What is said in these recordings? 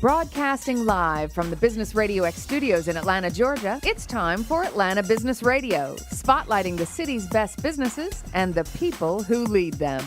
Broadcasting live from the Business Radio X studios in Atlanta, Georgia, it's time for Atlanta Business Radio, spotlighting the city's best businesses and the people who lead them.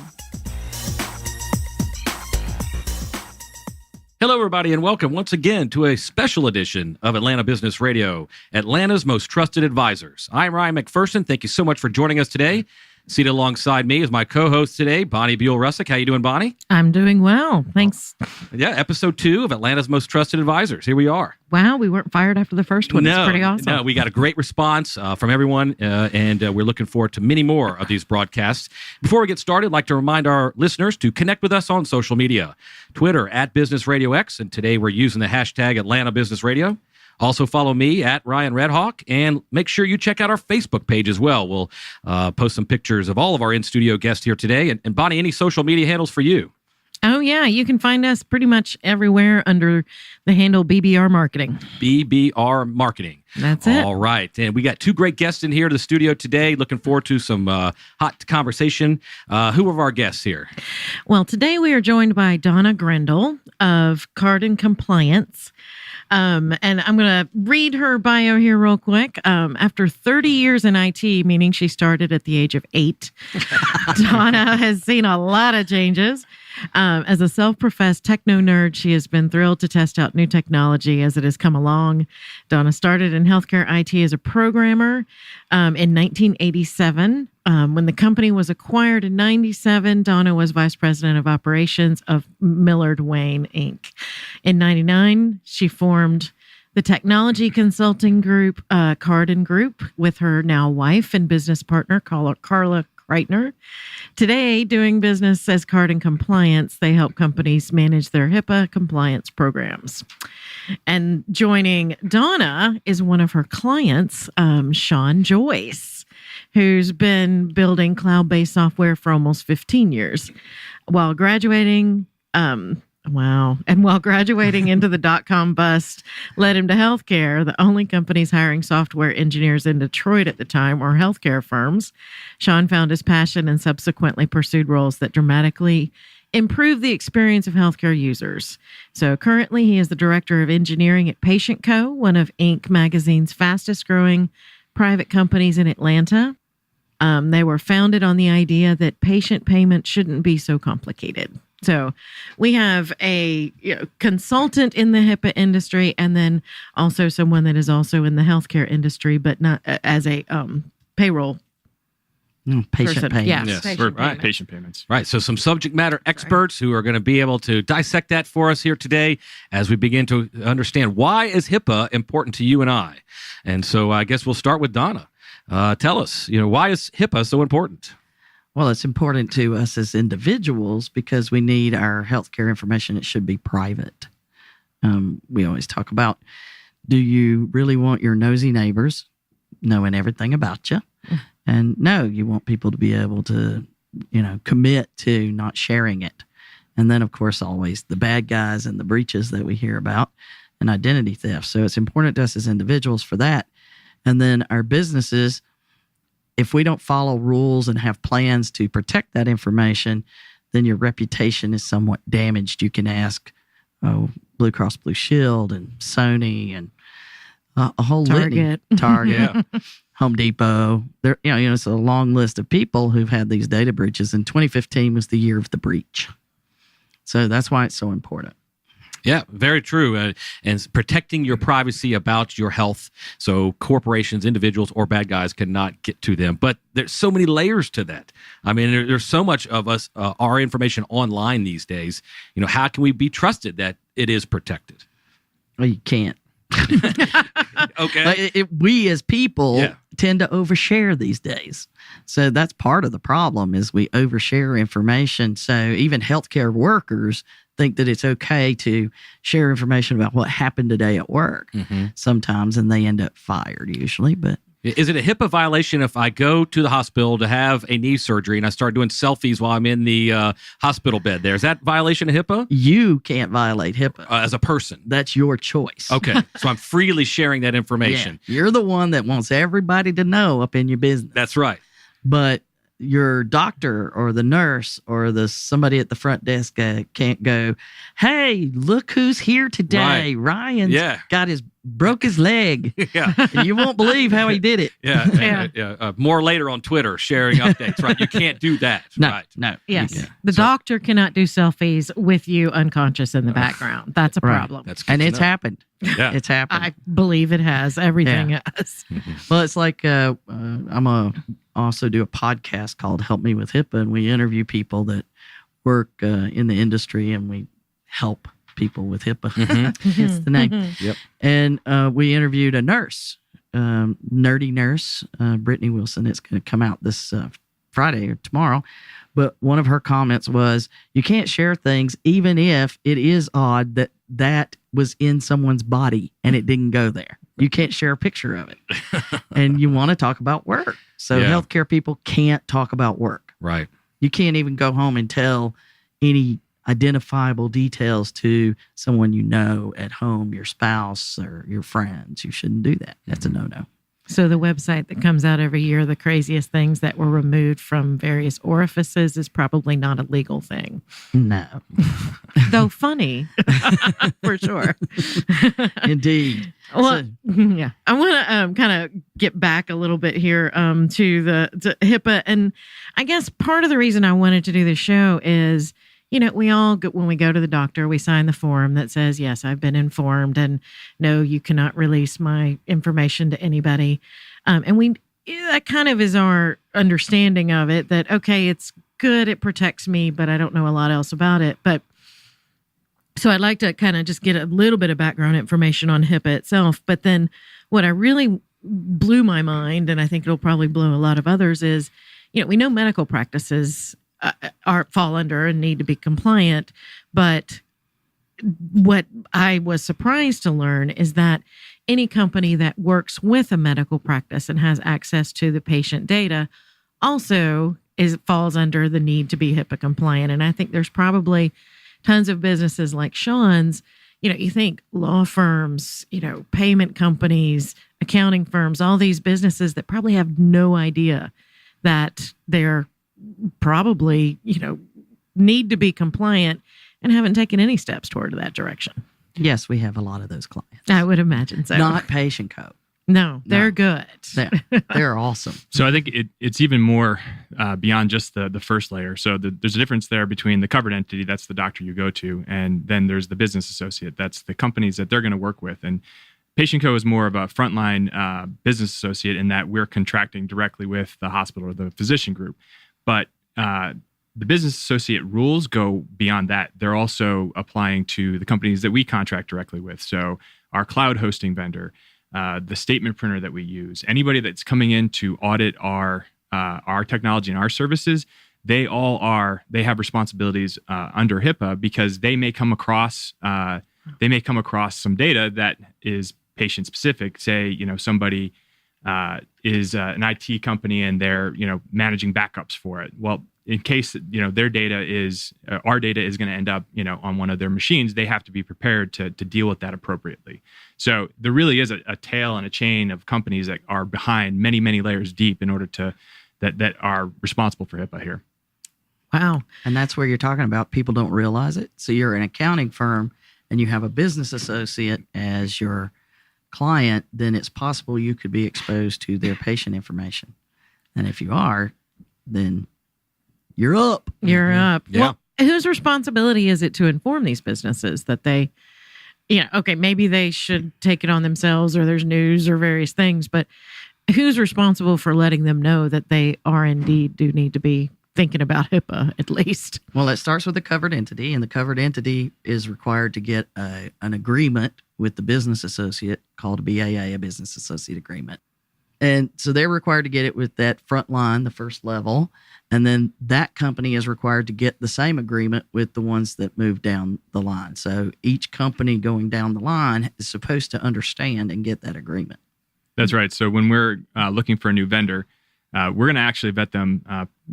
Hello, everybody, and welcome once again to a special edition of Atlanta Business Radio, Atlanta's most trusted advisors. I'm Ryan McPherson. Thank you so much for joining us today. Seated alongside me is my co-host today, Bonnie Buell-Russick. How you doing, Bonnie? I'm doing well. Thanks. Yeah, episode 2 of Atlanta's most trusted advisors. Here we are. Wow, we weren't fired after the first one. It's pretty awesome. No, we got a great response from everyone, and we're looking forward to many more of these broadcasts. Before we get started, I'd like to remind our listeners to connect with us on social media. Twitter, @BusinessRadioX, and today we're using the hashtag Atlanta Business Radio. Also follow me at Ryan Redhawk, and make sure you check out our Facebook page as well. We'll post some pictures of all of our in-studio guests here today. And Bonnie, any social media handles for you? Oh, yeah. You can find us pretty much everywhere under the handle BBR Marketing. BBR Marketing. That's it. All right. And we got 2 great guests in here to the studio today. Looking forward to some hot conversation. Who are our guests here? Well, today we are joined by Donna Grendel of Card and Compliance. And I'm going to read her bio here real quick. After 30 years in IT, meaning she started at the age of 8, Donna has seen a lot of changes. As a self-professed techno nerd, she has been thrilled to test out new technology as it has come along. Donna started in healthcare IT as a programmer in 1987. When the company was acquired in 97, Donna was vice president of operations of Millard Wayne, Inc. In 99, she formed the technology consulting group, Cardin Group, with her now wife and business partner, Carla Kreitner. Today, doing business as Card and Compliance, they help companies manage their HIPAA compliance programs. And joining Donna is one of her clients, Sean Joyce, who's been building cloud-based software for almost 15 years. While graduating into the dot-com bust led him to healthcare, the only companies hiring software engineers in Detroit at the time were healthcare firms. Sean found his passion and subsequently pursued roles that dramatically improved the experience of healthcare users. So currently he is the director of engineering at Patient Co., one of Inc. magazine's fastest-growing private companies in Atlanta. They were founded on the idea that patient payment shouldn't be so complicated. So we have a consultant in the HIPAA industry, and then also someone that is also in the healthcare industry, but not as a payroll patient payments. Yes, Patient payments. Right. So some subject matter experts who are going to be able to dissect that for us here today as we begin to understand why is HIPAA important to you and I. And so I guess we'll start with Donna. Tell us, why is HIPAA so important? Well, it's important to us as individuals because we need our healthcare information. It should be private. We always talk about, do you really want your nosy neighbors knowing everything about you? And no, you want people to be able to, commit to not sharing it. And then, of course, always the bad guys and the breaches that we hear about and identity theft. So it's important to us as individuals for that. And then our businesses, if we don't follow rules and have plans to protect that information, then your reputation is somewhat damaged. You can ask Blue Cross Blue Shield and Sony and a whole litany. Target, Home Depot. There, it's a long list of people who've had these data breaches. And 2015 was the year of the breach. So that's why it's so important. Yeah, very true. And protecting your privacy about your health so corporations, individuals, or bad guys cannot get to them. But there's so many layers to that. I mean, there's so much of us, our information online these days. How can we be trusted that it is protected? Well, you can't. Okay. We as people tend to overshare these days. So that's part of the problem is we overshare information. So even healthcare workers think that it's okay to share information about what happened today at work sometimes, and they end up fired usually. But is it a HIPAA violation if I go to the hospital to have a knee surgery and I start doing selfies while I'm in the hospital bed there? Is that violation of HIPAA? You can't violate HIPAA. As a person? That's your choice. Okay. So I'm freely sharing that information. Yeah. You're the one that wants everybody to know up in your business. That's right. But your doctor or the nurse or the somebody at the front desk can't go, hey, look who's here today. Ryan's broke his leg. Yeah. And you won't believe how he did it. Yeah. More later on Twitter, sharing updates, right? You can't do that. No, right. no. Yes. The doctor cannot do selfies with you unconscious in the background. That's a problem. That's good and to it's know. happened. Yeah. It's happened. I believe it has. Everything has. Well, it's like also do a podcast called Help Me with HIPAA, and we interview people that work in the industry, and we help people with HIPAA. It's the name. Yep. And we interviewed a nurse, nerdy nurse, Brittany Wilson. It's going to come out this Friday or tomorrow. But one of her comments was, you can't share things even if it is odd that that was in someone's body and it didn't go there. You can't share a picture of it. And you want to talk about work. So healthcare people can't talk about work. Right. You can't even go home and tell any identifiable details to someone you know at home, your spouse or your friends. You shouldn't do that. That's a no-no. So the website that comes out every year, the craziest things that were removed from various orifices, is probably not a legal thing. No. Though funny, for sure. Indeed. Well, yeah. I want to kind of get back a little bit here to HIPAA. And I guess part of the reason I wanted to do this show is, you know, we all, when we go to the doctor, we sign the form that says, yes, I've been informed, and no, you cannot release my information to anybody. And that kind of is our understanding of it, that, okay, it's good, it protects me, but I don't know a lot else about it. But so I'd like to kind of just get a little bit of background information on HIPAA itself. But then what I really blew my mind, and I think it'll probably blow a lot of others, is, you know, we know medical practices fall under and need to be compliant. But what I was surprised to learn is that any company that works with a medical practice and has access to the patient data also falls under the need to be HIPAA compliant. And I think there's probably tons of businesses like Sean's. You know, you think law firms, you know, payment companies, accounting firms, all these businesses that probably have no idea that they're probably, you know, need to be compliant and haven't taken any steps toward that direction. Yes, we have a lot of those clients. I would imagine so. Not Patient Co. No, they're good. They're awesome. So I think it's even more beyond just the first layer. So there's a difference there between the covered entity, that's the doctor you go to, and then there's the business associate, that's the companies that they're going to work with. And Patient Co is more of a frontline business associate in that we're contracting directly with the hospital or the physician group. But the business associate rules go beyond that. They're also applying to the companies that we contract directly with. So our cloud hosting vendor, the statement printer that we use, anybody that's coming in to audit our technology and our services, they have responsibilities under HIPAA, because they may come across some data that is patient specific. Say, you know, somebody is an IT company and they're, you know, managing backups for it. Well, in case, you know, our data is going to end up, you know, on one of their machines, they have to be prepared to deal with that appropriately. So there really is a tail and a chain of companies that are behind many, many layers deep in order to that are responsible for HIPAA here. Wow. And that's where you're talking about people don't realize it. So you're an accounting firm and you have a business associate as your client, then it's possible you could be exposed to their patient information. And if you are, then you're up. You're up. Yeah. Well, whose responsibility is it to inform these businesses that they, you know, okay, maybe they should take it on themselves, or there's news or various things, but who's responsible for letting them know that they are indeed do need to be thinking about HIPAA at least? Well, it starts with the covered entity, and the covered entity is required to get an agreement with the business associate called a BAA, a business associate agreement. And so they're required to get it with that front line, the first level. And then that company is required to get the same agreement with the ones that move down the line. So each company going down the line is supposed to understand and get that agreement. That's right. So when we're looking for a new vendor, we're going to actually vet them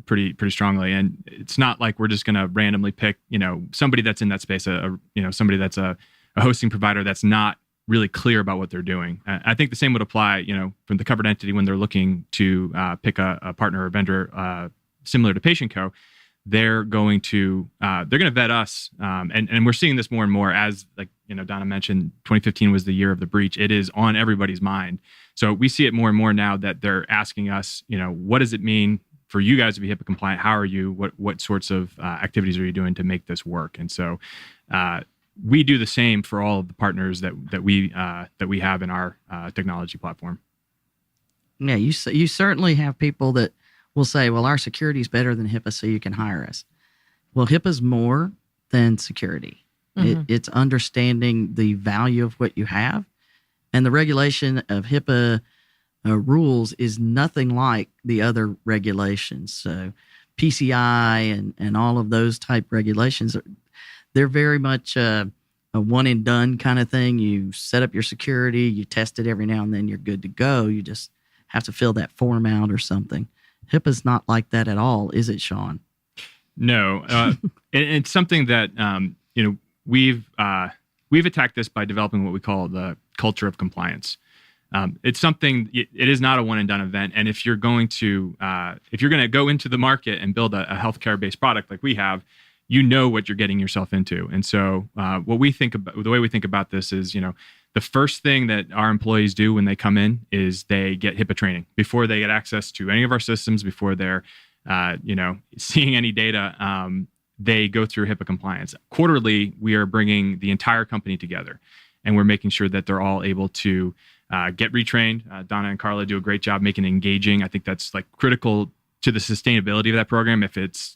pretty strongly. And it's not like we're just going to randomly pick, you know, somebody that's in that space, somebody that's a hosting provider that's not really clear about what they're doing. I think the same would apply, you know, from the covered entity when they're looking to pick a partner or vendor similar to Patient Co, they're going to vet us, and we're seeing this more and more as, like, Donna mentioned, 2015 was the year of the breach. It is on everybody's mind. So we see it more and more now that they're asking us, what does it mean for you guys to be HIPAA compliant? How are you? What sorts of activities are you doing to make this work? And so we do the same for all of the partners that we have in our technology platform. Yeah, you certainly have people that will say, well, our security is better than HIPAA, so you can hire us. Well, HIPAA's more than security. Mm-hmm. It's understanding the value of what you have. And the regulation of HIPAA rules is nothing like the other regulations. So PCI and all of those type regulations, they're very much a one and done kind of thing. You set up your security, you test it every now and then, you're good to go. You just have to fill that form out or something. HIPAA's not like that at all, is it, Sean? No, it's something that we've attacked this by developing what we call the culture of compliance. It's something. It is not a one and done event. And if you're going to go into the market and build a healthcare based product like we have, what you're getting yourself into. And so, the way we think about this is, the first thing that our employees do when they come in is they get HIPAA training before they get access to any of our systems, before they're, seeing any data. They go through HIPAA compliance. Quarterly, we are bringing the entire company together, and we're making sure that they're all able to get retrained. Donna and Carla do a great job making it engaging. I think that's like critical to the sustainability of that program. If it's,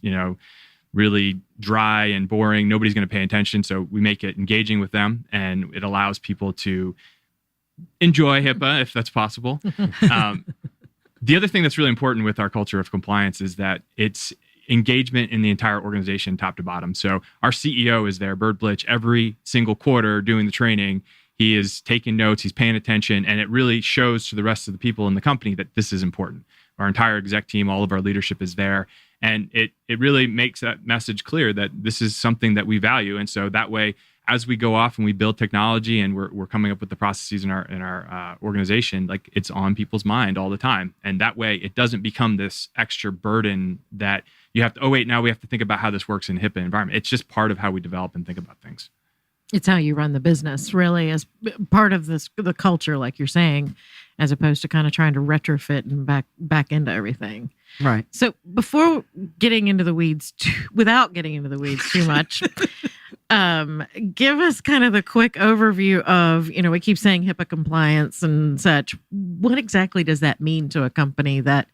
really dry and boring, nobody's going to pay attention. So we make it engaging with them, and it allows people to enjoy HIPAA if that's possible. The other thing that's really important with our culture of compliance is that it's engagement in the entire organization, top to bottom. So our CEO is there, Bird Blitch, every single quarter doing the training. He is taking notes, he's paying attention, and it really shows to the rest of the people in the company that this is important. Our entire exec team, all of our leadership is there. And it really makes that message clear that this is something that we value. And so that way, as we go off and we build technology and we're coming up with the processes in our organization, like, it's on people's mind all the time. And that way, it doesn't become this extra burden that you have to, now we have to think about how this works in a HIPAA environment. It's just part of how we develop and think about things. It's how you run the business, really, as part of the culture, like you're saying, as opposed to kind of trying to retrofit and back into everything. Right. So before getting into the weeds, without getting into the weeds too much, give us kind of the quick overview of, we keep saying HIPAA compliance and such. What exactly does that mean to a company that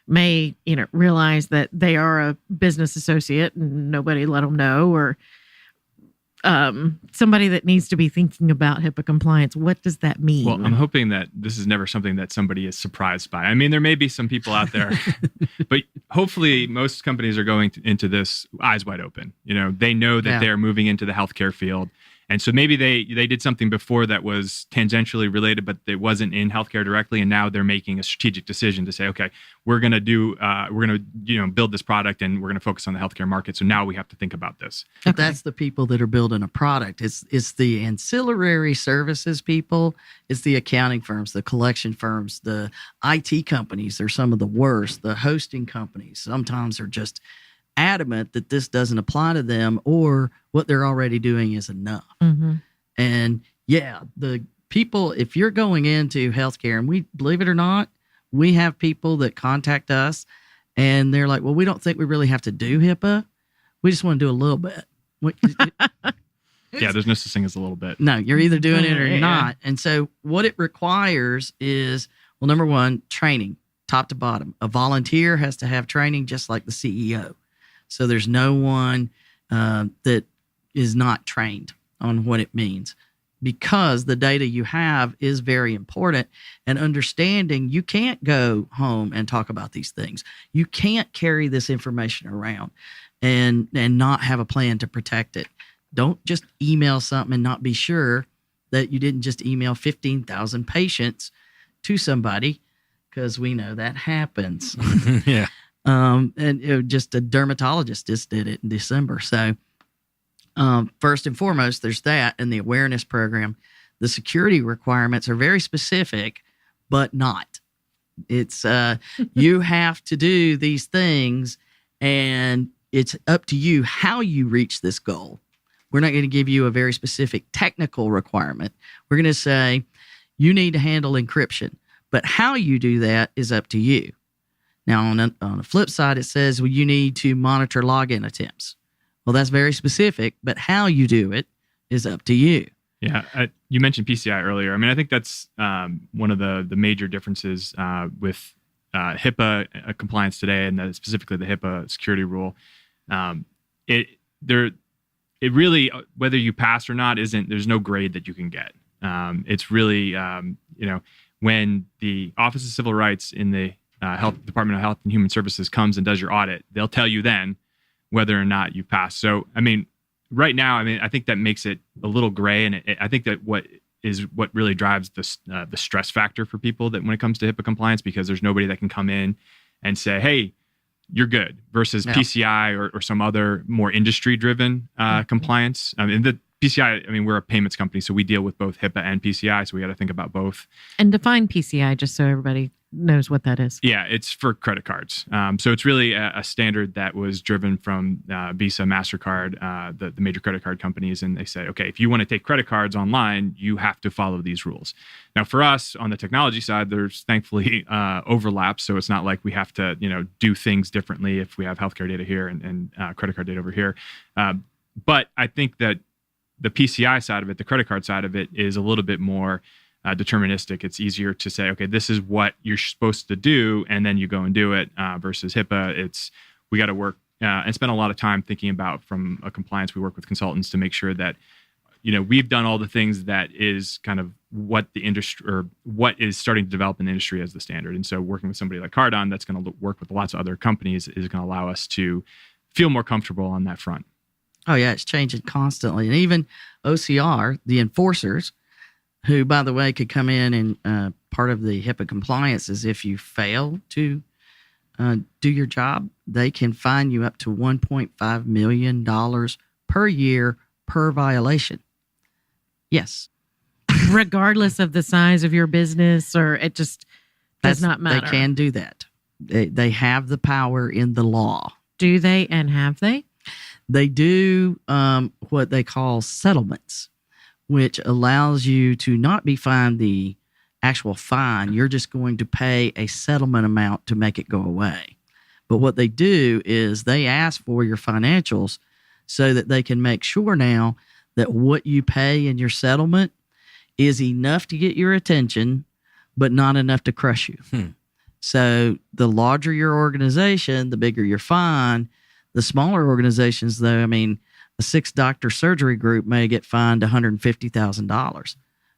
may, realize that they are a business associate and nobody let them know, or somebody that needs to be thinking about HIPAA compliance? What does that mean? Well, I'm hoping that this is never something that somebody is surprised by. I mean, there may be some people out there, but hopefully most companies are going into this eyes wide open. They know that they're moving into the healthcare field. And so maybe they did something before that was tangentially related, but it wasn't in healthcare directly. And now they're making a strategic decision to say, okay, we're going to build this product and we're going to focus on the healthcare market. So now we have to think about this. Okay. That's the people that are building a product. It's the ancillary services people. It's the accounting firms, the collection firms, the IT companies. They're some of the worst. The hosting companies sometimes are just adamant that this doesn't apply to them, or what they're already doing is enough. Mm-hmm. And the people, if you're going into healthcare, and we, believe it or not, we have people that contact us and they're like, well, we don't think we really have to do HIPAA. We just want to do a little bit. Yeah, there's no such thing as a little bit. No, you're either doing it or you're not. And so what it requires is, well, number one, training, top to bottom. A volunteer has to have training just like the CEO. So there's no one that is not trained on what it means, because the data you have is very important. And understanding, you can't go home and talk about these things. You can't carry this information around and not have a plan to protect it. Don't just email something and not be sure that you didn't just email 15,000 patients to somebody, because we know that happens. Yeah. And just a dermatologist just did it in December. So first and foremost, there's that, and the awareness program. The security requirements are very specific, but not. It's you have to do these things, And it's up to you how you reach this goal. We're not going to give you a very specific technical requirement. We're going to say you need to handle encryption, but how you do that is up to you. Now, on the flip side, it says, well, you need to monitor login attempts. Well, that's very specific, but how you do it is up to you. Yeah, you mentioned PCI earlier. I mean, I think that's one of the major differences with HIPAA compliance today, and specifically the HIPAA security rule. It really, whether you pass or not, there's no grade that you can get. It's really, when the Office of Civil Rights in the Department of Health and Human Services comes and does your audit, they'll tell you then whether or not you pass. So, I mean, right now, I think that makes it a little gray, and I think that what really drives the stress factor for people that when it comes to HIPAA compliance, because there's nobody that can come in and say, hey, you're good, versus PCI or some other more industry-driven compliance. I mean, the PCI, we're a payments company, so we deal with both HIPAA and PCI, so we got to think about both. And define PCI just so everybody knows what that is. Yeah, it's for credit cards. So it's really a standard that was driven from Visa, MasterCard, the major credit card companies. And they say, okay, if you want to take credit cards online, you have to follow these rules. Now, for us on the technology side, there's thankfully overlap. So it's not like we have to, do things differently if we have healthcare data here and credit card data over here. But I think that the PCI side of it, the credit card side of it, is a little bit more deterministic. It's easier to say, okay, this is what you're supposed to do, and then you go and do it. Versus HIPAA, we got to work and spend a lot of time thinking about, from a compliance, we work with consultants to make sure that we've done all the things that is kind of what the industry, or what is starting to develop in the industry as the standard. And so working with somebody like Cardon that's going to work with lots of other companies is going to allow us to feel more comfortable on that front. Oh yeah, it's changing constantly. And even OCR, the enforcers, who, by the way, could come in and part of the HIPAA compliance is if you fail to do your job, they can fine you up to $1.5 million per year per violation. Yes. Regardless of the size of your business, or it just does not matter. They can do that. They have the power in the law. Do they, and have they? They do what they call settlements, which allows you to not be fined the actual fine. You're just going to pay a settlement amount to make it go away. But what they do is they ask for your financials so that they can make sure now that what you pay in your settlement is enough to get your attention, but not enough to crush you. So the larger your organization, the bigger your fine. The smaller organizations, though, a 6-doctor surgery group may get fined $150,000. If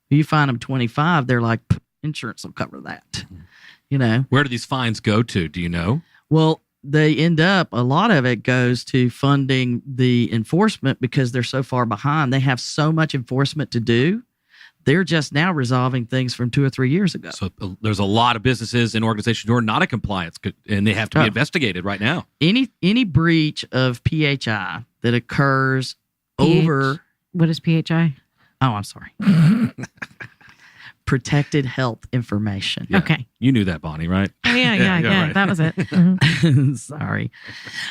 you fine them $25,000, they're like, insurance will cover that. Where do these fines go to? Do you know? Well, they end up, a lot of it goes to funding the enforcement because they're so far behind. They have so much enforcement to do. They're just now resolving things from 2 or 3 years ago. So there's a lot of businesses and organizations who are not in compliance, and they have to be investigated right now. Any breach of PHI that occurs over... What is PHI? Oh, I'm sorry. Protected health information. Yeah. Okay. You knew that, Bonnie, right? Oh, yeah. Right. That was it. Mm-hmm. Sorry.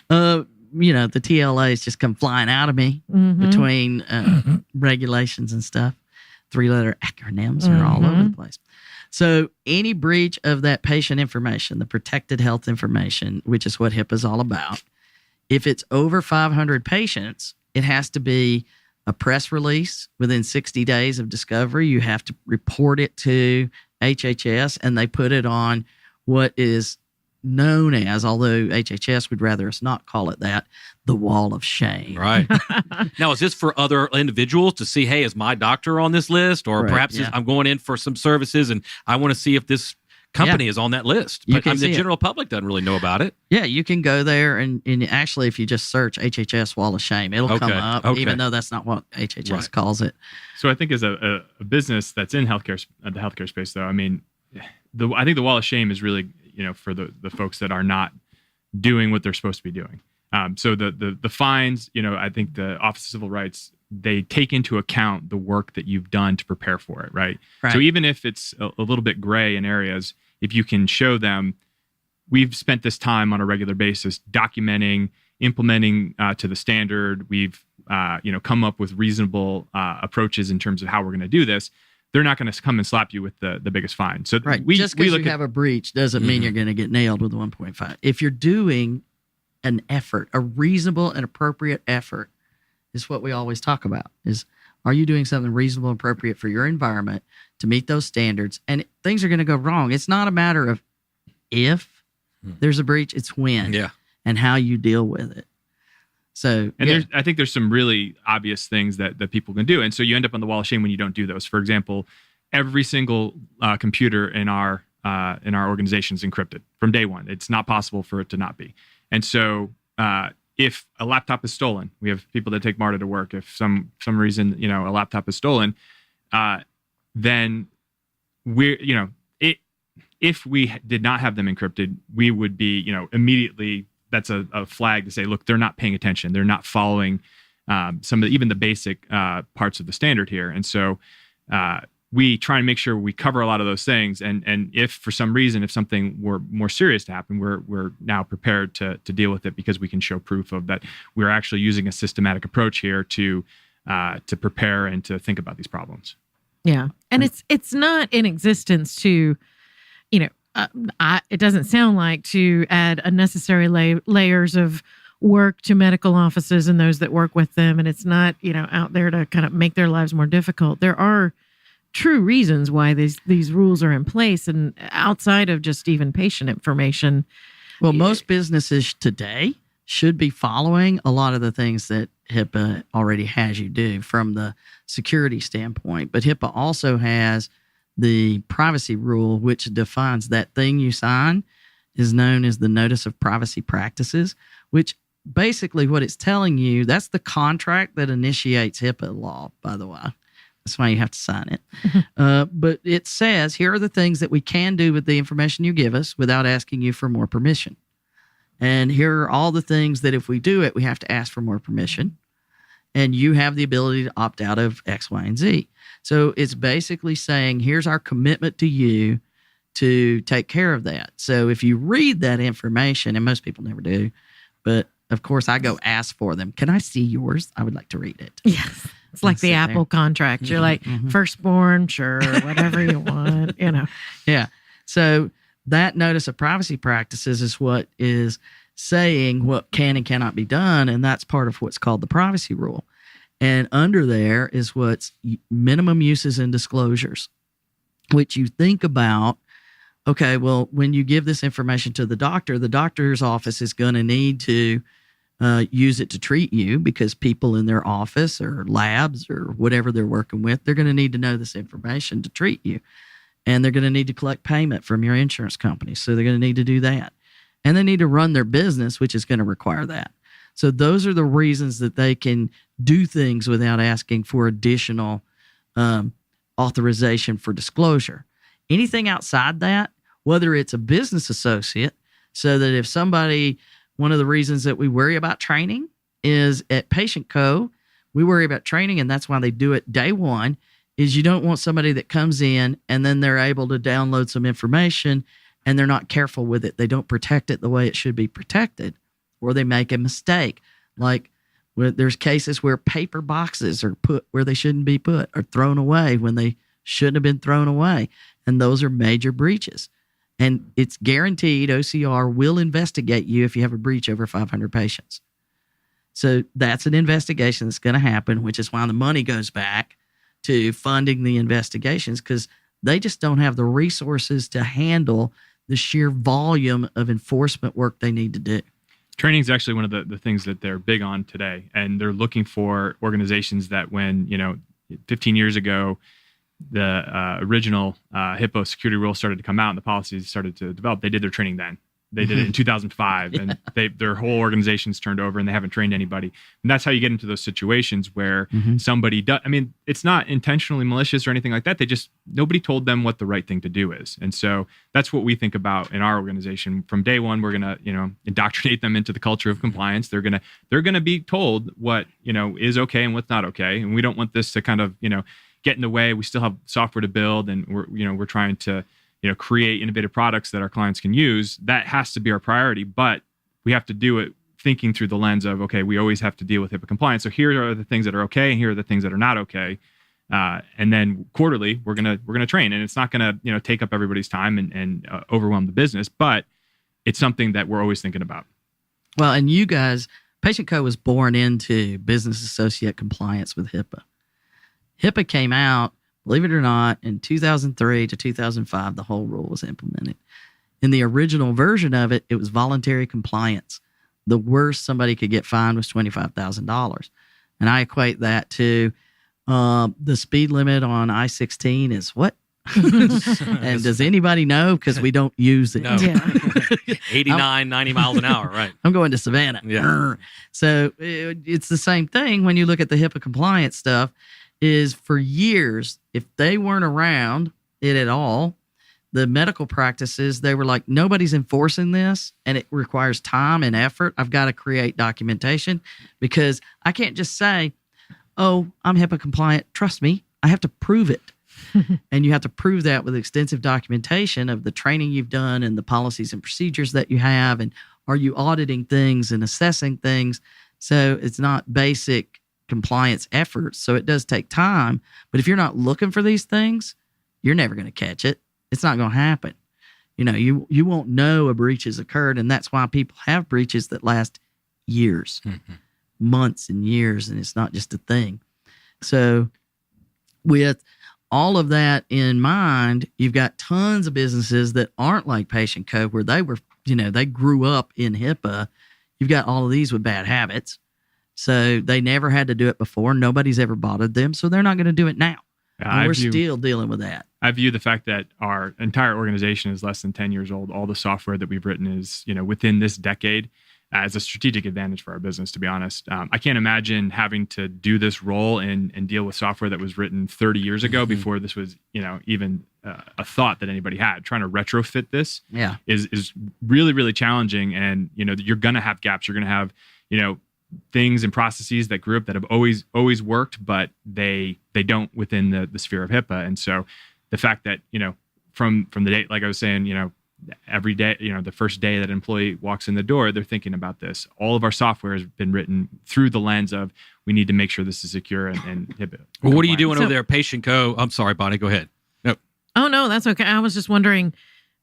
The TLAs just come flying out of me between regulations and stuff. 3-letter acronyms are all over the place. So any breach of that patient information, the protected health information, which is what HIPAA is all about, if it's over 500 patients, it has to be a press release within 60 days of discovery. You have to report it to HHS, and they put it on what is known as, although HHS would rather us not call it that, the wall of shame. Right. Now, is this for other individuals to see, hey, is my doctor on this list? Or perhaps I'm going in for some services and I want to see if this company is on that list. But the general public doesn't really know about it. Yeah, you can go there and actually, if you just search HHS wall of shame, it'll come up, even though that's not what HHS calls it. So I think as a business that's in the healthcare space, though, I think the wall of shame is really, for the folks that are not doing what they're supposed to be doing. So the fines, I think the Office of Civil Rights, they take into account the work that you've done to prepare for it, right? So even if it's a little bit gray in areas, if you can show them, we've spent this time on a regular basis documenting, implementing to the standard. We've come up with reasonable approaches in terms of how we're going to do this. They're not going to come and slap you with the biggest fine. So right. Just because you have a breach doesn't mean you're going to get nailed with 1.5. If you're doing an effort, a reasonable and appropriate effort, is what we always talk about. Is, are you doing something reasonable and appropriate for your environment to meet those standards? And things are going to go wrong. It's not a matter of if there's a breach, it's when and how you deal with it. So, and I think there's some really obvious things that people can do. And so you end up on the wall of shame when you don't do those. For example, every single computer in our organization is encrypted from day one. It's not possible for it to not be. And so if a laptop is stolen, we have people that take MARTA to work. If some reason, a laptop is stolen, then if we did not have them encrypted, we would be, immediately, that's a flag to say, look, they're not paying attention. They're not following some of even the basic parts of the standard here. And so we try and make sure we cover a lot of those things. And if for some reason, if something were more serious to happen, we're now prepared to deal with it because we can show proof of that we're actually using a systematic approach here to prepare and to think about these problems. Yeah. And it's not in existence to, it doesn't sound like to add unnecessary layers of work to medical offices and those that work with them. And it's not, out there to kind of make their lives more difficult. There are true reasons why these rules are in place, and outside of just even patient information. Well, most businesses today should be following a lot of the things that HIPAA already has you do from the security standpoint. But HIPAA also has the privacy rule, which defines that thing you sign is known as the Notice of Privacy Practices, which basically what it's telling you, that's the contract that initiates HIPAA law, by the way. That's why you have to sign it. But it says, here are the things that we can do with the information you give us without asking you for more permission. And here are all the things that if we do it, we have to ask for more permission. And you have the ability to opt out of X, Y, and Z. So it's basically saying, here's our commitment to you to take care of that. So if you read that information, and most people never do, but of course I go ask for them. Can I see yours? I would like to read it. Yes. It's like the Apple contract. You're like, firstborn, sure, whatever you want, Yeah. So that Notice of Privacy Practices is what is saying what can and cannot be done, and that's part of what's called the privacy rule. And under there is what's minimum uses and disclosures, which you think about, okay, well, when you give this information to the doctor's office is going to need to use it to treat you, because people in their office or labs or whatever they're working with, they're going to need to know this information to treat you. And they're going to need to collect payment from your insurance company. So they're going to need to do that. And they need to run their business, which is going to require that. So those are the reasons that they can do things without asking for additional authorization for disclosure. Anything outside that, whether it's a business associate, so that if somebody, one of the reasons that we worry about training is at Patient Co., we worry about training, and that's why they do it day one, is you don't want somebody that comes in and then they're able to download some information and they're not careful with it. They don't protect it the way it should be protected, or they make a mistake. Like there's cases where paper boxes are put where they shouldn't be put, or thrown away when they shouldn't have been thrown away. And those are major breaches. And it's guaranteed OCR will investigate you if you have a breach over 500 patients. So that's an investigation that's going to happen, which is why the money goes back to funding the investigations, because they just don't have the resources to handle the sheer volume of enforcement work they need to do. Training is actually one of the things that they're big on today. And they're looking for organizations that when, 15 years ago, the original HIPAA security rules started to come out and the policies started to develop, they did their training then. They did it in 2005, and their whole organization's turned over and they haven't trained anybody. And that's how you get into those situations where somebody does. I mean, it's not intentionally malicious or anything like that. Nobody told them what the right thing to do is. And so that's what we think about in our organization. From day one, we're going to, indoctrinate them into the culture of compliance. They're going to be told what, is okay and what's not okay. And we don't want this to kind of, get in the way. We still have software to build, and we're trying to create innovative products that our clients can use, that has to be our priority. But we have to do it thinking through the lens of, okay, we always have to deal with HIPAA compliance. So here are the things that are okay, and here are the things that are not okay. And then quarterly, we're gonna train, and it's not gonna take up everybody's time and overwhelm the business, but it's something that we're always thinking about. Well, and you guys, Patient Co was born into business associate compliance with HIPAA. HIPAA came out, believe it or not, in 2003 to 2005. The whole rule was implemented. In the original version of it, it was voluntary compliance. The worst somebody could get fined was $25,000, and I equate that to the speed limit on I-16 is what? And does anybody know? Because we don't use it. No. Yeah. 89, 90 miles an hour, right? I'm going to Savannah. Yeah. So it's the same thing when you look at the HIPAA compliance stuff. Is for years, if they weren't around it at all, the medical practices, they were like, nobody's enforcing this, and it requires time and effort. I've got to create documentation because I can't just say, oh, I'm HIPAA compliant. Trust me, I have to prove it. And you have to prove that with extensive documentation of the training you've done and the policies and procedures that you have. And are you auditing things and assessing things? So it's not basic compliance efforts. So it does take time. But if you're not looking for these things, you're never going to catch it. It's not going to happen. You won't know a breach has occurred. And that's why people have breaches that last years, months and years. And it's not just a thing. So with all of that in mind, you've got tons of businesses that aren't like Patient Co, where they were, they grew up in HIPAA. You've got all of these with bad habits. So they never had to do it before. Nobody's ever bothered them. So they're not going to do it now. And we're still dealing with that. I view the fact that our entire organization is less than 10 years old. All the software that we've written is, within this decade, as a strategic advantage for our business, to be honest. I can't imagine having to do this role and deal with software that was written 30 years ago before this was, even a thought that anybody had. Trying to retrofit this is really, really challenging. And, you're going to have gaps. You're going to have, things and processes that grew up that have always worked, but they don't within the sphere of HIPAA. And so the fact that, from the day, like I was saying, every day, the first day that an employee walks in the door, they're thinking about this. All of our software has been written through the lens of, we need to make sure this is secure and HIPAA. Well, what are you doing over there, Patient Co? I'm sorry, Bonnie, go ahead. No. Oh, no, that's okay. I was just wondering,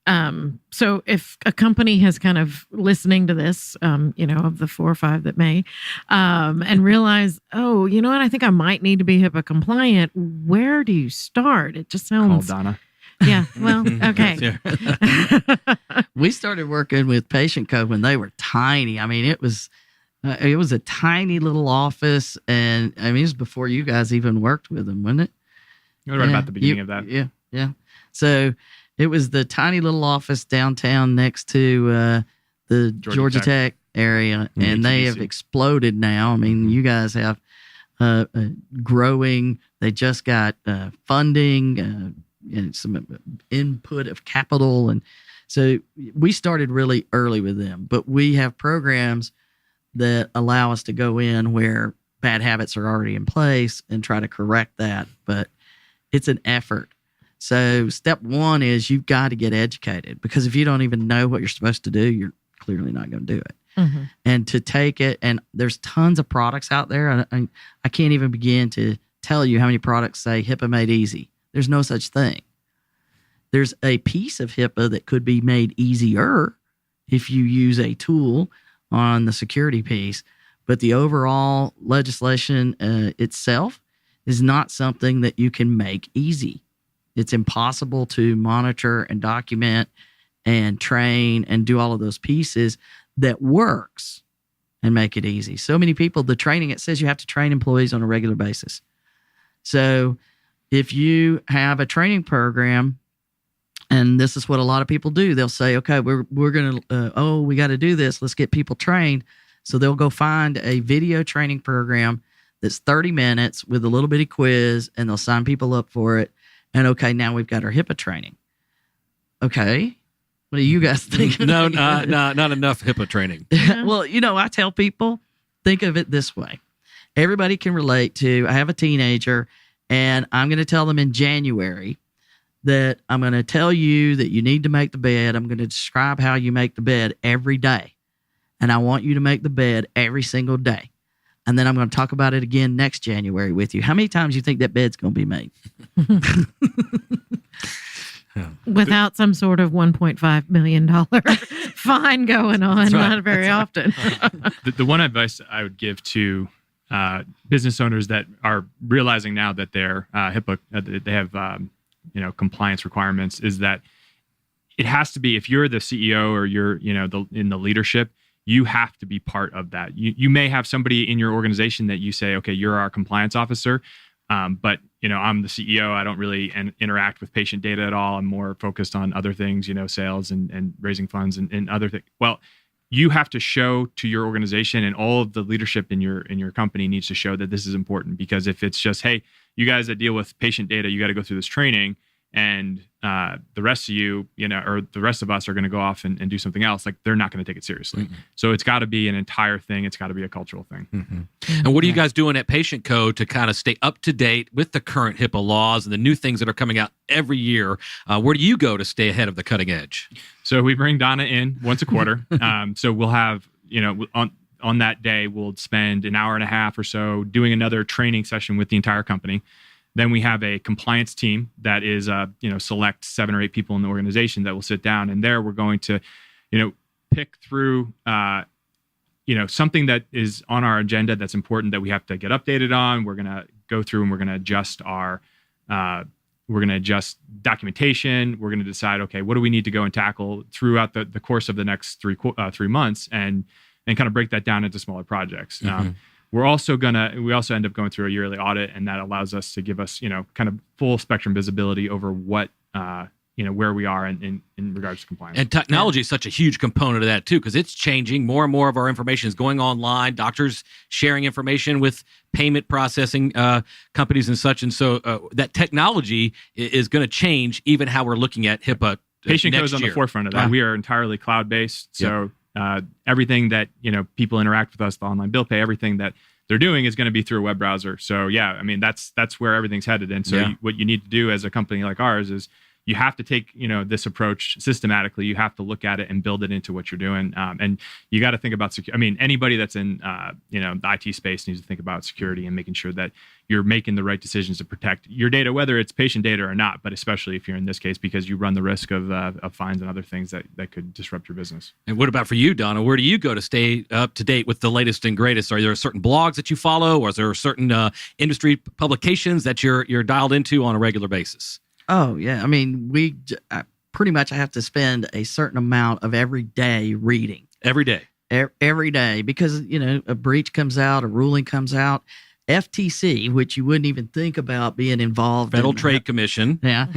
so if a company has kind of listening to this, of the 4 or 5 that may, and realize, oh, you know what, I think I might need to be HIPAA compliant. Where do you start? It just sounds... Call Donna. Yeah, well, okay. We started working with Patient Co when they were tiny. I mean, it was a tiny little office, and it was before you guys even worked with them, wasn't it? Right about the beginning of that. Yeah. So it was the tiny little office downtown next to the Georgia Tech area, and they have exploded now. I mean, you guys have growing. They just got funding. And some input of capital. And so we started really early with them, but we have programs that allow us to go in where bad habits are already in place and try to correct that. But it's an effort. So step one is you've got to get educated, because if you don't even know what you're supposed to do, you're clearly not going to do it. Mm-hmm. And to take it, and there's tons of products out there. I can't even begin to tell you how many products say HIPAA made easy. There's no such thing. There's a piece of HIPAA that could be made easier if you use a tool on the security piece, but the overall legislation itself is not something that you can make easy. It's impossible to monitor and document and train and do all of those pieces that works and make it easy. So many people, the training, it says you have to train employees on a regular basis. So if you have a training program, and this is what a lot of people do, they'll say, okay, we're going to, we got to do this. Let's get people trained. So they'll go find a video training program that's 30 minutes with a little bitty quiz, and they'll sign people up for it. And okay, now we've got our HIPAA training. Okay. What do you guys think? No, not enough HIPAA training. Well, I tell people, think of it this way. Everybody can relate to, I have a teenager, and I'm going to tell them in January, that I'm going to tell you that you need to make the bed. I'm going to describe how you make the bed every day. And I want you to make the bed every single day. And then I'm going to talk about it again next January with you. How many times do you think that bed's going to be made? Without some sort of $1.5 million fine going on, right. not very often. The one advice I would give to business owners that are realizing now that they're HIPAA, they have compliance requirements, is that it has to be, if you're the CEO or you're in the leadership, you have to be part of that. You may have somebody in your organization that you say, okay, you're our compliance officer, but I'm the CEO. I don't really interact with patient data at all. I'm more focused on other things, sales and raising funds and other things. Well, you have to show to your organization, and all of the leadership in your company needs to show that this is important. Because if it's just, hey, you guys that deal with patient data, you got to go through this training, and the rest of you, or the rest of us are going to go off and do something else, like, they're not going to take it seriously. Mm-hmm. So it's got to be an entire thing. It's got to be a cultural thing. Mm-hmm. And what are you guys doing at Patient Co to kind of stay up to date with the current HIPAA laws and the new things that are coming out every year? Where do you go to stay ahead of the cutting edge? So we bring Donna in once a quarter. So we'll have, on that day, we'll spend an hour and a half or so doing another training session with the entire company. Then we have a compliance team that is, select 7 or 8 people in the organization that will sit down. And there we're going to, pick through, something that is on our agenda that's important that we have to get updated on. We're going to go through and we're going to adjust documentation. We're going to decide, okay, what do we need to go and tackle throughout the course of the next 3 months, and kind of break that down into smaller projects. Mm-hmm. We also end up going through a yearly audit, and that allows us to give us, kind of full spectrum visibility over what, where we are in regards to compliance. And technology is such a huge component of that too, because it's changing. More and more of our information is going online. Doctors sharing information with payment processing companies and such. And so that technology is going to change even how we're looking at HIPAA. Patient Co is on the forefront of that. We are entirely cloud-based. So everything that people interact with us, the online bill pay, everything that they're doing is going to be through a web browser. So that's where everything's headed. And so what you need to do as a company like ours is you have to take this approach systematically. You have to look at it and build it into what you're doing. And you got to think about security. Anybody that's in the IT space needs to think about security and making sure that you're making the right decisions to protect your data, whether it's patient data or not, but especially if you're in this case, because you run the risk of fines and other things that could disrupt your business. And what about for you, Donna? Where do you go to stay up to date with the latest and greatest? Are there certain blogs that you follow, or is there certain industry publications that you're dialed into on a regular basis? Oh, yeah. Pretty much I have to spend a certain amount of every day reading. Every day? Every day, because, a breach comes out, a ruling comes out. FTC, which you wouldn't even think about being involved Federal in. Trade Commission. Yeah.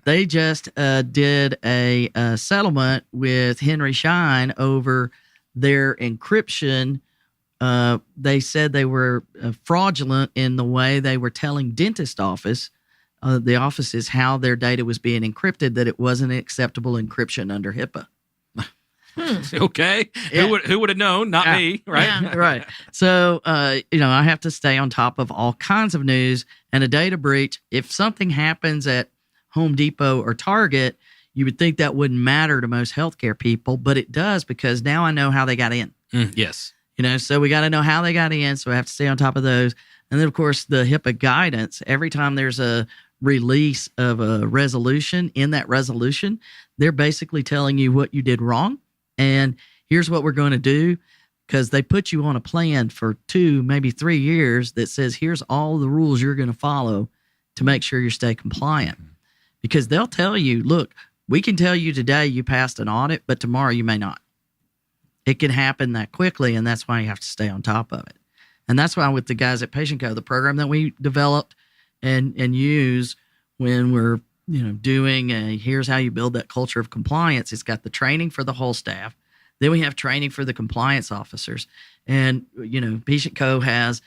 They just did a settlement with Henry Schein over their encryption. They said they were fraudulent in the way they were telling the offices how their data was being encrypted, that it wasn't acceptable encryption under HIPAA. Okay. Yeah. Who would have known? Not me, right? Yeah. Right. So, I have to stay on top of all kinds of news. And a data breach, if something happens at Home Depot or Target, you would think that wouldn't matter to most healthcare people, but it does, because now I know how they got in. Yes. So we got to know how they got in, so I have to stay on top of those. And then, of course, the HIPAA guidance. Every time there's a release of a resolution, in that resolution, they're basically telling you what you did wrong. And here's what we're going to do, because they put you on a plan for 2, maybe 3 years that says, here's all the rules you're going to follow to make sure you stay compliant. Because they'll tell you, look, we can tell you today you passed an audit, but tomorrow you may not. It can happen that quickly, and that's why you have to stay on top of it. And that's why with the guys at Patient Co, the program that we developed and use when we're doing here's how you build that culture of compliance. It's got the training for the whole staff. Then we have training for the compliance officers. And, Patient Co has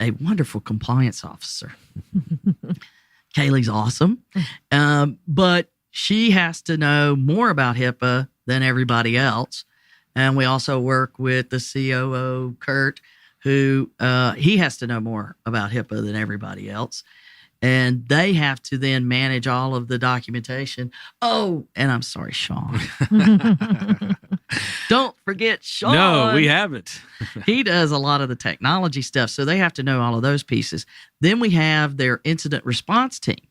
a wonderful compliance officer. Kaylee's awesome. But she has to know more about HIPAA than everybody else. And we also work with the COO, Kurt, who he has to know more about HIPAA than everybody else. And they have to then manage all of the documentation. Oh, and I'm sorry, Sean. Don't forget Sean. No, we haven't. He does a lot of the technology stuff. So they have to know all of those pieces. Then we have their incident response team,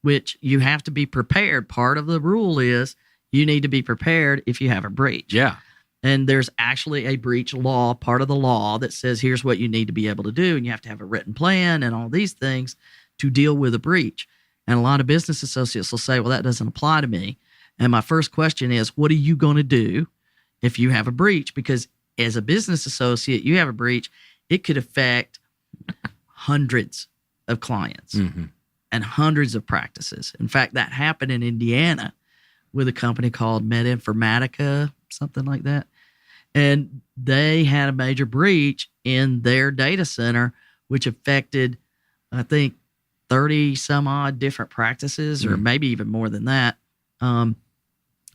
which you have to be prepared. Part of the rule is you need to be prepared if you have a breach. Yeah. And there's actually a breach law, part of the law that says here's what you need to be able to do. And you have to have a written plan and all these things to deal with a breach. And a lot of business associates will say, well, that doesn't apply to me. And my first question is, what are you going to do if you have a breach? Because as a business associate, you have a breach, it could affect hundreds of clients and hundreds of practices. In fact, that happened in Indiana with a company called MedInformatica, something like that. And they had a major breach in their data center, which affected, I think, 30 some odd different practices, or maybe even more than that.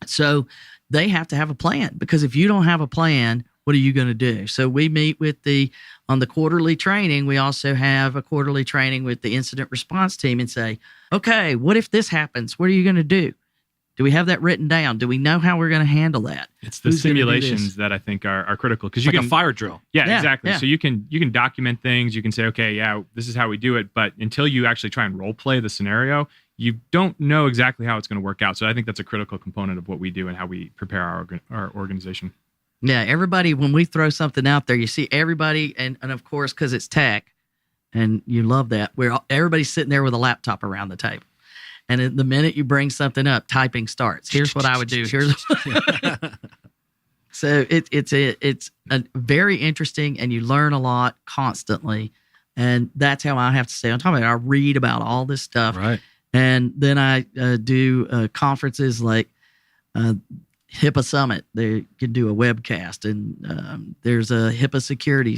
So they have to have a plan, because if you don't have a plan, what are you going to do? So we meet with on the quarterly training, we also have a quarterly training with the incident response team and say, okay, what if this happens? What are you going to do? Do we have that written down? Do we know how we're going to handle that? It's the simulations that I think are critical, because you Like can a fire drill. Yeah, exactly. Yeah. So you can document things. You can say, okay, yeah, this is how we do it. But until you actually try and role play the scenario, you don't know exactly how it's going to work out. So I think that's a critical component of what we do and how we prepare our organization. Yeah, everybody, when we throw something out there, you see everybody, and of course, because it's tech, and you love that, everybody's sitting there with a laptop around the table. And the minute you bring something up, typing starts. Here's what I would do. So it's a very interesting, and you learn a lot constantly. And that's how I have to stay on top of it. I read about all this stuff. Right. And then I do conferences like HIPAA Summit. They can do a webcast. And there's a HIPAA security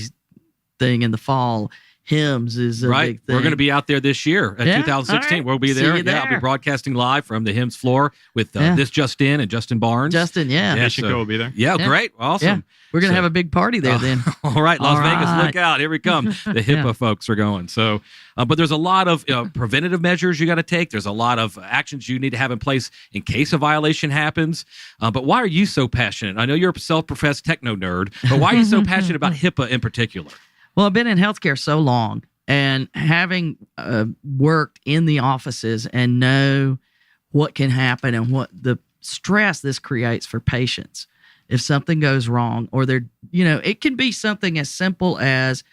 thing in the fall. HIMSS is a big thing. We're going to be out there this year at 2016. Right. We'll be See there. you there. I'll be broadcasting live from the HIMSS floor with this Just In and Justin Barnes. Justin, Michiko will be there. Yeah, great. Awesome. Yeah. We're going to have a big party there then. All right, Las All Vegas, right. look out. Here we come. The HIPAA folks are going. So, but there's a lot of preventative measures you got to take. There's a lot of actions you need to have in place in case a violation happens. But why are you so passionate? I know you're a self-professed techno nerd, but why are you so passionate about HIPAA in particular? Well, I've been in healthcare so long, and having worked in the offices and know what can happen and what the stress this creates for patients if something goes wrong, or it can be something as simple as,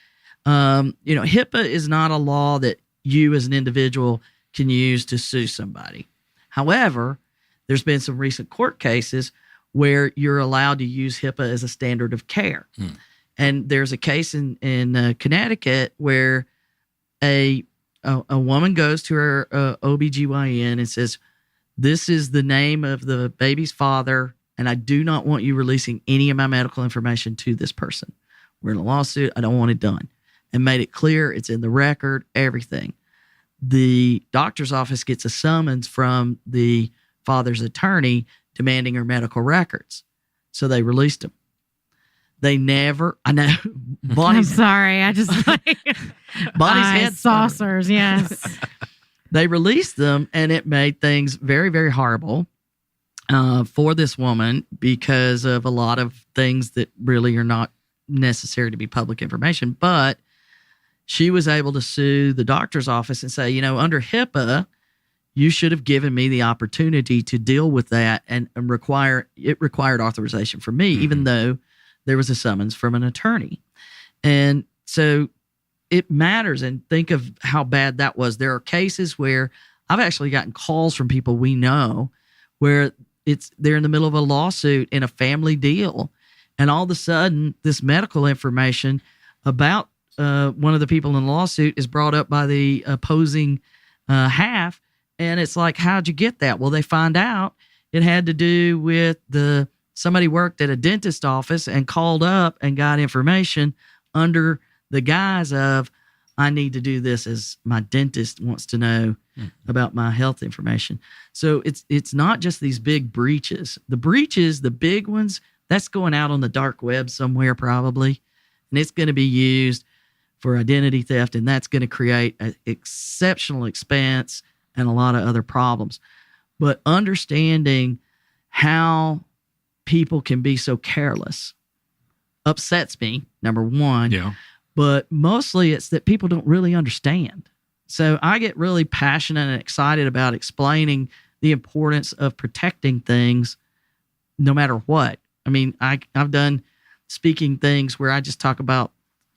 HIPAA is not a law that you as an individual can use to sue somebody. However, there's been some recent court cases where you're allowed to use HIPAA as a standard of care. And there's a case in Connecticut where a woman goes to her OBGYN and says, this is the name of the baby's father, and I do not want you releasing any of my medical information to this person. We're in a lawsuit. I don't want it done. And made it clear. It's in the record, everything. The doctor's office gets a summons from the father's attorney demanding her medical records. So they released them. They never, I know, I'm Bonnie's sorry. I just Bonnie's head saucers. Yes. They released them, and it made things very, very horrible for this woman because of a lot of things that really are not necessary to be public information. But she was able to sue the doctor's office and say, under HIPAA, you should have given me the opportunity to deal with that, and required authorization from me, even though there was a summons from an attorney. And so it matters. And think of how bad that was. There are cases where I've actually gotten calls from people we know where they're in the middle of a lawsuit in a family deal. And all of a sudden, this medical information about one of the people in the lawsuit is brought up by the opposing half. And it's like, how'd you get that? Well, they find out it had to do with somebody worked at a dentist office and called up and got information under the guise of, I need to do this as my dentist wants to know about my health information. So it's not just these big breaches. The breaches, the big ones, that's going out on the dark web somewhere probably. And it's going to be used for identity theft, and that's going to create an exceptional expense and a lot of other problems. But understanding how people can be so careless upsets me, number one. Yeah. But mostly it's that people don't really understand. So I get really passionate and excited about explaining the importance of protecting things no matter what. I mean, I've done speaking things where I just talk about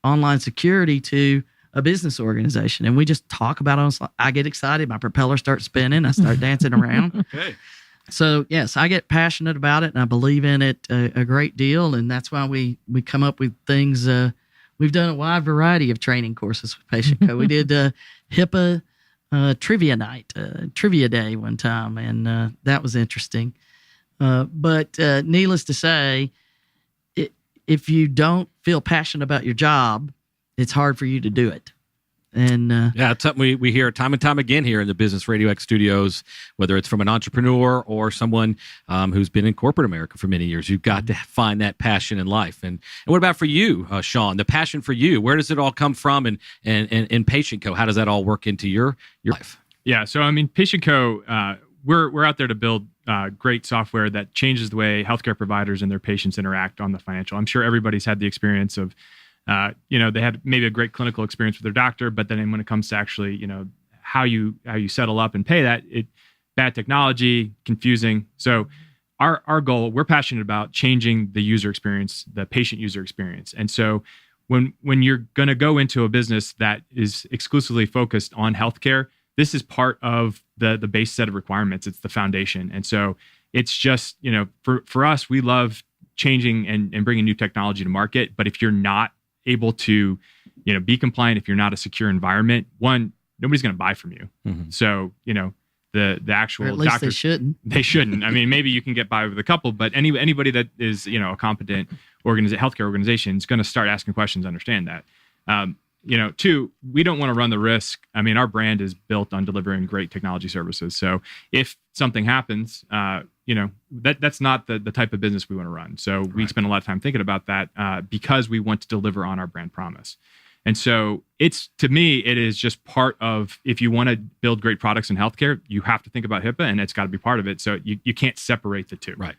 online security to a business organization, and we just talk about it. I get excited. My propeller starts spinning. I start dancing around. Okay. So, yes, I get passionate about it, and I believe in it a great deal, and that's why we come up with things. We've done a wide variety of training courses with Patient Co. We did HIPAA trivia night, trivia day one time, and that was interesting. But needless to say, if you don't feel passionate about your job, it's hard for you to do it. And yeah, it's something we hear time and time again here in the Business Radio X studios, whether it's from an entrepreneur or someone who's been in corporate America for many years. You've got to find that passion in life. And what about for you, Sean, the passion for you? Where does it all come from? And in Patient Co, how does that all work into your life? Yeah, so I mean, Patient Co, we're out there to build great software that changes the way healthcare providers and their patients interact on the financial. I'm sure everybody's had the experience of, they had maybe a great clinical experience with their doctor, but then when it comes to actually, how you settle up and pay that, bad technology, confusing. So our goal, we're passionate about changing the user experience, the patient user experience. And so when you're going to go into a business that is exclusively focused on healthcare, this is part of the base set of requirements. It's the foundation. And so it's just, for us, we love changing and bringing new technology to market. But if you're not able to, be compliant, if you're not a secure environment, one, nobody's going to buy from you. Mm-hmm. So, the actual or at least doctor, they shouldn't. I mean, maybe you can get by with a couple, but anybody that is, a competent healthcare organization is going to start asking questions, understand that. Two, we don't want to run the risk. I mean, our brand is built on delivering great technology services. So if something happens, that's not the type of business we want to run. So we spend a lot of time thinking about that because we want to deliver on our brand promise. And so to me, it is just part of, if you want to build great products in healthcare, you have to think about HIPAA, and it's got to be part of it. So you can't separate the two. Right.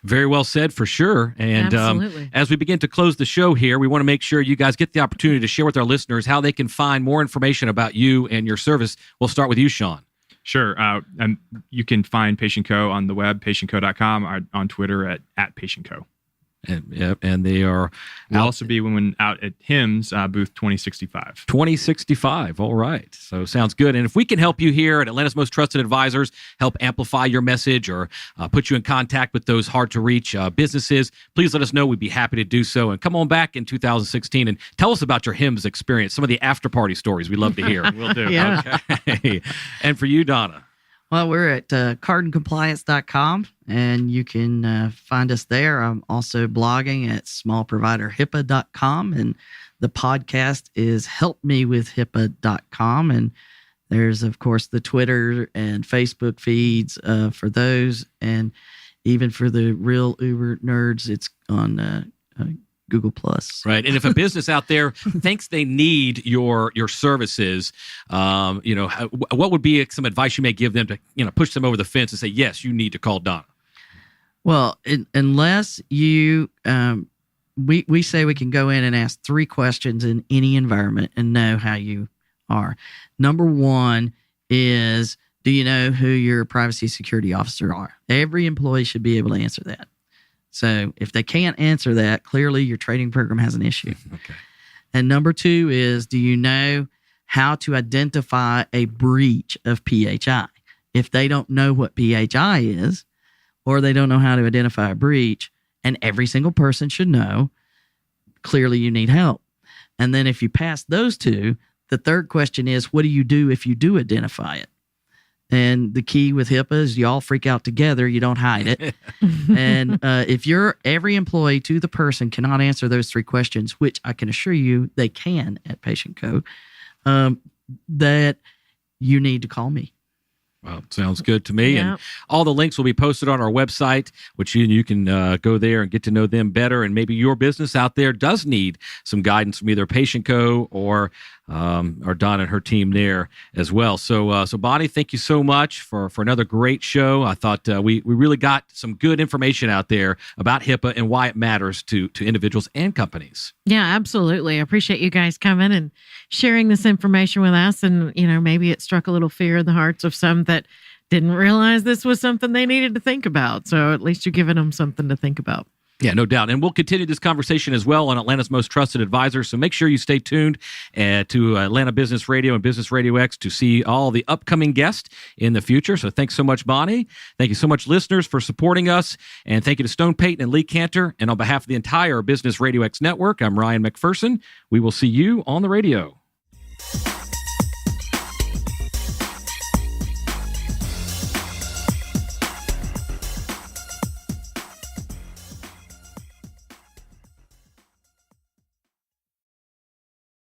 Very well said, for sure. And as we begin to close the show here, we want to make sure you guys get the opportunity to share with our listeners how they can find more information about you and your service. We'll start with you, Sean. Sure. And you can find Patient Co on the web, patientco.com, or on Twitter at Patient Co. And they are We'll also be out at HIMSS booth 2065. 2065. All right. So sounds good. And if we can help you here at Atlanta's Most Trusted Advisors, help amplify your message or put you in contact with those hard to reach businesses, please let us know. We'd be happy to do so. And come on back in 2016 and tell us about your HIMSS experience, some of the after party stories we love to hear. Will do. Yeah. Okay. And for you, Donna. Well, we're at cardoncompliance.com, and you can find us there. I'm also blogging at smallproviderhipaa.com, and the podcast is helpmewithhipaa.com. And there's, of course, the Twitter and Facebook feeds for those. And even for the real Uber nerds, it's on Google Plus. Right. And if a business out there thinks they need your services, what would be some advice you may give them to, push them over the fence and say, yes, you need to call Donna? Well, unless you, we say we can go in and ask 3 questions in any environment and know how you are. Number 1 is, do you know who your privacy security officer are? Every employee should be able to answer that. So if they can't answer that, clearly your training program has an issue. Okay. And number 2 is, do you know how to identify a breach of PHI? If they don't know what PHI is, or they don't know how to identify a breach, and every single person should know, clearly you need help. And then if you pass those 2, the third question is, what do you do if you do identify it? And the key with HIPAA is you all freak out together. You don't hide it. And if every employee to the person cannot answer those 3 questions, which I can assure you they can at Patient Co, that you need to call me. Well, sounds good to me. And Yep. all the links will be posted on our website, which you can go there and get to know them better. And maybe your business out there does need some guidance from either Patient Co. or Donna and her team there as well. So Bonnie, thank you so much for another great show. I thought we really got some good information out there about HIPAA and why it matters to individuals and companies. Yeah, absolutely. I appreciate you guys coming and sharing this information with us. And, maybe it struck a little fear in the hearts of some that didn't realize this was something they needed to think about. So at least you're giving them something to think about. Yeah, no doubt. And we'll continue this conversation as well on Atlanta's Most Trusted Advisor. So make sure you stay tuned to Atlanta Business Radio and Business Radio X to see all the upcoming guests in the future. So thanks so much, Bonnie. Thank you so much, listeners, for supporting us. And thank you to Stone Payton and Lee Cantor. And on behalf of the entire Business Radio X network, I'm Ryan McPherson. We will see you on the radio.